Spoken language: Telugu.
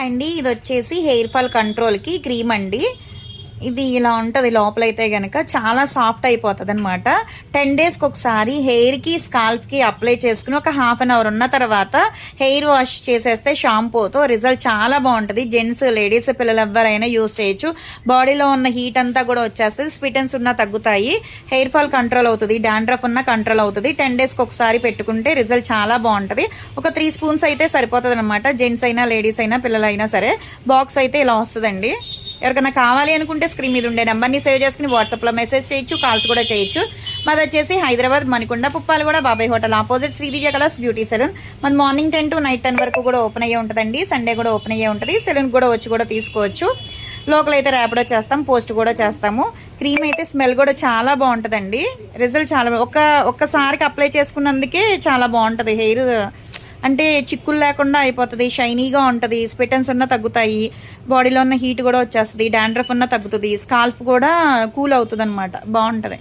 అండి ఇది వచ్చేసి హెయిర్ ఫాల్ కంట్రోల్కి క్రీమ్ అండి. ఇది ఇలా ఉంటుంది లోపలైతే కనుక చాలా సాఫ్ట్ అయిపోతుంది అనమాట. 10 డేస్కి ఒకసారి హెయిర్కి స్కాల్ఫ్కి అప్లై చేసుకుని ఒక హాఫ్ అన్ అవర్ ఉన్న తర్వాత హెయిర్ వాష్ చేసేస్తే షాంపూతో రిజల్ట్ చాలా బాగుంటుంది. జెంట్స్ లేడీస్ పిల్లలు ఎవరైనా యూస్ చేయొచ్చు. బాడీలో ఉన్న హీట్ అంతా కూడా వచ్చేస్తుంది. స్పిటన్స్ ఉన్నా తగ్గుతాయి, హెయిర్ ఫాల్ కంట్రోల్ అవుతుంది, డాండ్రఫ్ ఉన్నా కంట్రోల్ అవుతుంది. 10 డేస్కి ఒకసారి పెట్టుకుంటే రిజల్ట్ చాలా బాగుంటుంది. ఒక 3 స్పూన్స్ అయితే సరిపోతుంది అనమాట. జెంట్స్ అయినా లేడీస్ అయినా పిల్లలైనా సరే. బాక్స్ అయితే ఇలా వస్తుందండి. ఎవరికైనా కావాలి అనుకుంటే స్క్రీన్ మీద ఉండే నెంబర్ని సేవ్ చేసుకుని వాట్సాప్లో మెసేజ్ చేయొచ్చు, కాల్స్ కూడా చేయొచ్చు. మాది వచ్చేసి Hyderabad Manikonda Puppalaguda Babai hotel opposite Sridivya colours beauty salon. మన మార్నింగ్ 10 to నైట్ 10 వరకు కూడా ఓపెన్ అయ్యే ఉంటుందండి. సండే కూడా ఓపెన్ అయ్యే ఉంటుంది. సెలూన్కి కూడా వచ్చి కూడా తీసుకోవచ్చు. లోకల్ అయితే ర్యాపిడో చేస్తాం, పోస్ట్ కూడా చేస్తాము. క్రీమ్ అయితే స్మెల్ కూడా చాలా బాగుంటుందండి. రిజల్ట్ చాలా ఒక్కసారికి అప్లై చేసుకున్నందుకే చాలా బాగుంటుంది. హెయిర్ అంటే చిక్కులు లేకుండా అయిపోతుంది, షైనీగా ఉంటుంది, స్పిటన్స్ ఉన్నా తగ్గుతాయి, బాడీలో ఉన్న హీట్ కూడా వచ్చేస్తుంది, డాండ్రఫ్ ఉన్నా తగ్గుతుంది, స్కాల్ఫ్ కూడా కూల్ అవుతుంది అనమాట. బాగుంటుంది.